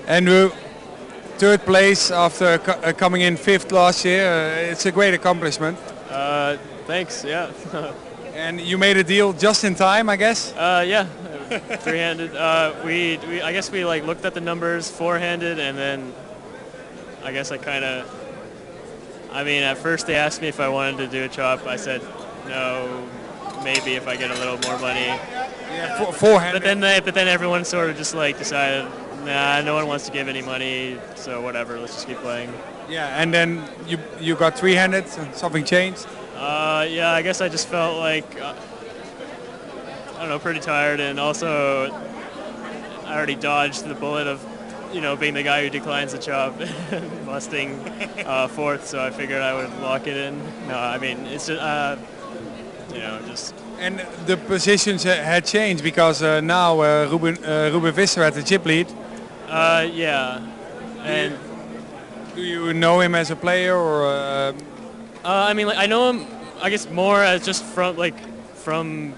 And third place after coming in 5th last year. It's a great accomplishment. Thanks. Yeah. And you made a deal just in time, I guess. Yeah. Three-handed. I guess we like looked at the numbers four-handed, and then I guess I mean, at first they asked me if I wanted to do a chop. I said no, maybe if I get a little more money. Yeah, four-handed. But then everyone sort of just like decided, nah, no one wants to give any money, so whatever, let's just keep playing. Yeah, and then you got three-handed. Something changed. Yeah, I guess I just felt like I don't know, pretty tired, and also I already dodged the bullet of, you know, being the guy who declines the chop, busting 4th, so I figured I would lock it in. No, I mean, it's just, you know, just... And the positions had changed because now Ruben Visser at the chip lead. Yeah. And do you know him as a player, or? I mean, like, I know him, I guess, more as just from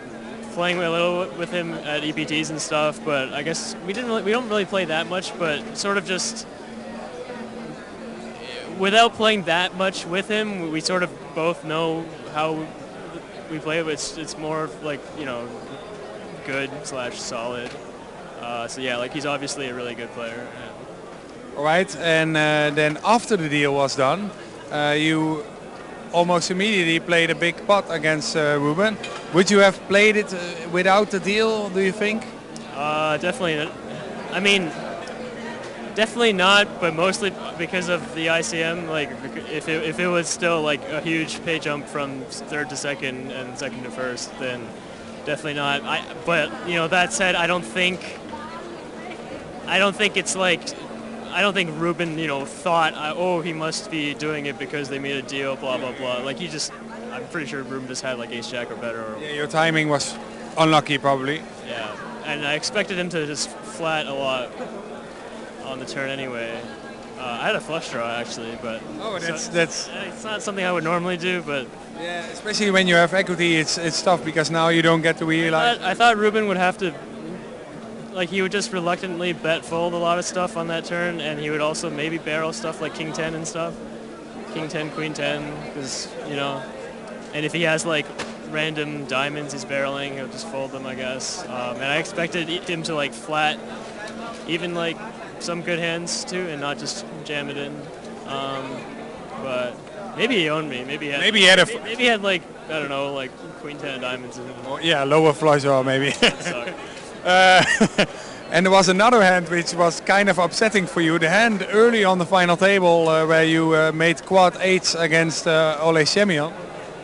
playing a little with him at EPTs and stuff. But I guess we don't really play that much. But sort of just without playing that much with him, we sort of both know how we play. It's more of like, you know, good / solid. So yeah, like, he's obviously a really good player. Yeah. All right, and then after the deal was done, you almost immediately played a big pot against Ruben. Would you have played it without the deal, do you think? Definitely. I mean, definitely not, but mostly because of the ICM. Like, if it was still like a huge pay jump from 3rd to 2nd and 2nd to 1st, then definitely not. But you know, that said, I don't think it's like, I don't think Ruben, you know, thought, oh, he must be doing it because they made a deal, blah blah blah. Like, I'm pretty sure Ruben just had like ace jack or better. Or, yeah, your timing was unlucky probably. Yeah, and I expected him to just flat a lot on the turn anyway. I had a flush draw actually, but that's it's not something I would normally do. But yeah, especially when you have equity, it's tough because now you don't get to realize. I thought Ruben would have to, like, he would just reluctantly bet fold a lot of stuff on that turn, and he would also maybe barrel stuff like King 10 and stuff, King 10, Queen 10, because, you know, and if he has like random diamonds he's barreling, he'll just fold them, I guess. And I expected him to like flat even like some good hands too, and not just jam it in. But maybe he owned me. Maybe he had like, I don't know, like Queen 10 diamonds. Oh, yeah, lower flush draw maybe. And there was another hand which was kind of upsetting for you. The hand early on the final table where you made quad 8s against Ole Shemion,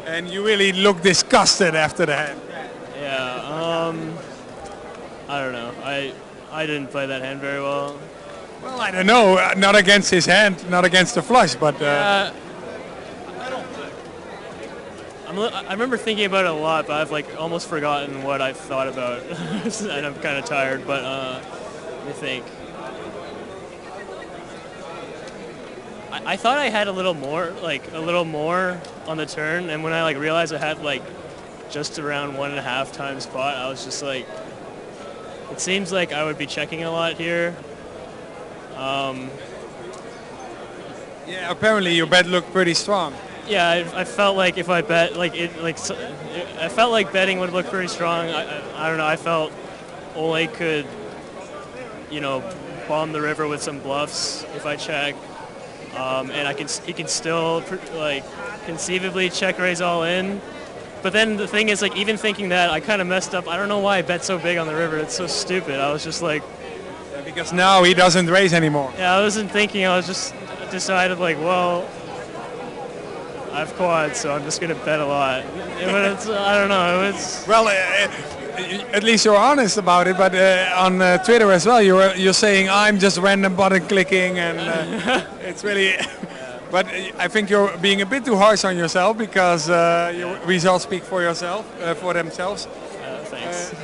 and you really looked disgusted after the hand. Yeah, I don't know. I didn't play that hand very well. Well, I don't know. Not against his hand, not against the flush, but. I remember thinking about it a lot, but I've like almost forgotten what I thought about, and I'm kind of tired. But let me think. I thought I had a little more on the turn, and when I like realized I had like just around 1.5 times pot, I was just like, it seems like I would be checking a lot here. Yeah, apparently your bet looked pretty strong. Yeah, I felt like if I bet, I felt like betting would look pretty strong. I don't know. I felt Ole could, you know, bomb the river with some bluffs if I check, and he can still like conceivably check raise all in. But then the thing is, like, even thinking that, I kind of messed up. I don't know why I bet so big on the river. It's so stupid. I was just like, yeah, because now he doesn't raise anymore. Yeah, I wasn't thinking. I was just decided like, well, I have quads, so I'm just going to bet a lot. But it's, I don't know. It's well, at least you're honest about it. But on Twitter as well, you're saying I'm just random button clicking, and it's really. But I think you're being a bit too harsh on yourself because your results speak for themselves. Thanks.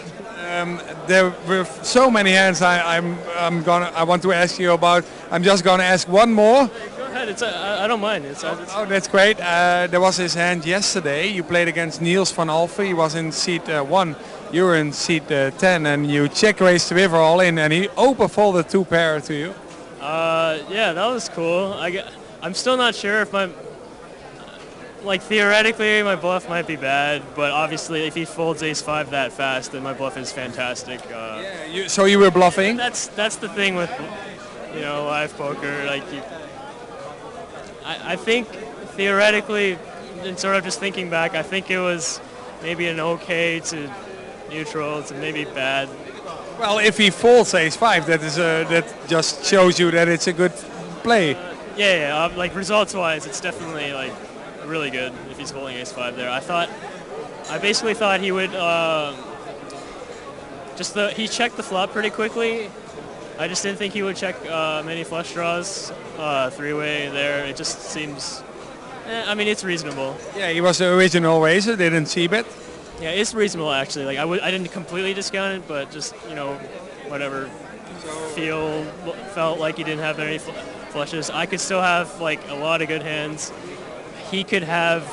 There were so many hands I want to ask you about. I'm just gonna ask one more. Go ahead. I don't mind. Oh, that's great. There was his hand yesterday. You played against Niels van Alphen. He was in seat 1. You were in seat 10, and you check raised the river all in, and he open folded 2 pair to you. Yeah, that was cool. I'm still not sure if like theoretically my bluff might be bad, but obviously if he folds ace-5 that fast, then my bluff is fantastic. Yeah, so you were bluffing? That's the thing with, you know, live poker. Like, I think theoretically, and sort of just thinking back, I think it was maybe an okay to neutral to maybe bad. Well, if he folds ace-5, that just shows you that it's a good play. Yeah, like results-wise, it's definitely like really good if he's holding ace-5 there. I basically thought he would he checked the flop pretty quickly. I just didn't think he would check many flush draws, three-way there. It just seems, I mean, it's reasonable. Yeah, he was the original raiser, didn't c-bet. Yeah, it's reasonable actually. Like I didn't completely discount it, but just, you know, whatever. Felt like he didn't have any flushes. I could still have like a lot of good hands. He could have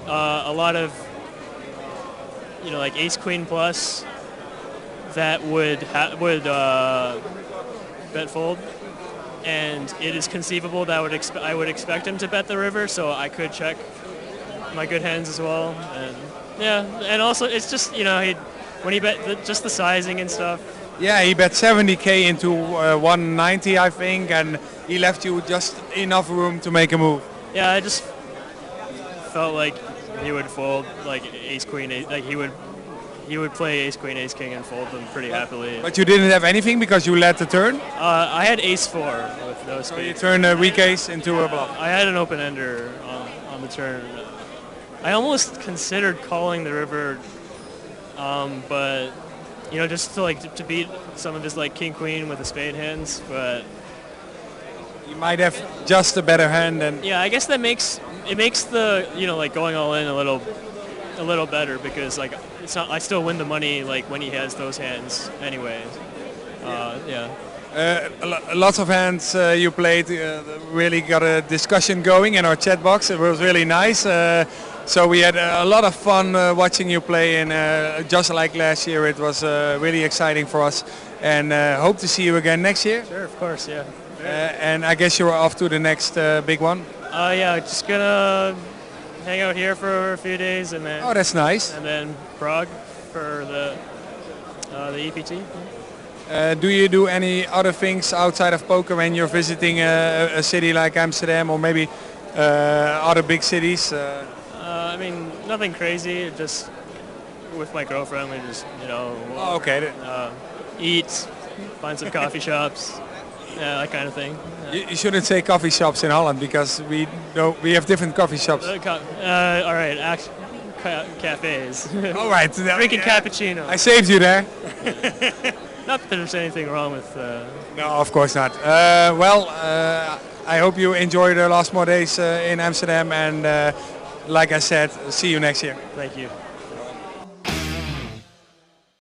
a lot of, you know, like ace queen plus that would bet fold, and it is conceivable that I would expect him to bet the river, so I could check my good hands as well. And yeah, and also it's just, you know, when he bet just the sizing and stuff. Yeah, he bet 70k into 190, I think, and he left you just enough room to make a move. Yeah, I just felt like he would fold like ace queen, like he would play ace queen, ace king, and fold them pretty happily. But you didn't have anything because you led the turn? I had ace-4 with no spades. So you turned a weak ace into a bluff. I had an open ender on the turn. I almost considered calling the river, but you know, just to beat some of his like king queen with the spade hands. But you might have just a better hand than. Yeah, I guess that makes the, you know, like going all in a little better, because like it's not, I still win the money like when he has those hands anyway. Yeah. Lots of hands you played, really got a discussion going in our chat box. It was really nice. So we had a lot of fun watching you play, and just like last year, it was really exciting for us. And hope to see you again next year. Sure, of course, yeah. And I guess you're off to the next big one. Yeah, just gonna hang out here for a few days, and then. Oh, that's nice. And then Prague for the EPT. Do you do any other things outside of poker when you're visiting a city like Amsterdam, or maybe other big cities? I mean, nothing crazy. Just with my girlfriend, we just, you know, eat, find some coffee shops, that kind of thing. You shouldn't say coffee shops in Holland, because we have different coffee shops. All right, cafes. All right, drinking cappuccino. I saved you there. Not that there's anything wrong with. No, of course not. I hope you enjoy the last more days in Amsterdam, and like I said, see you next year. Thank you.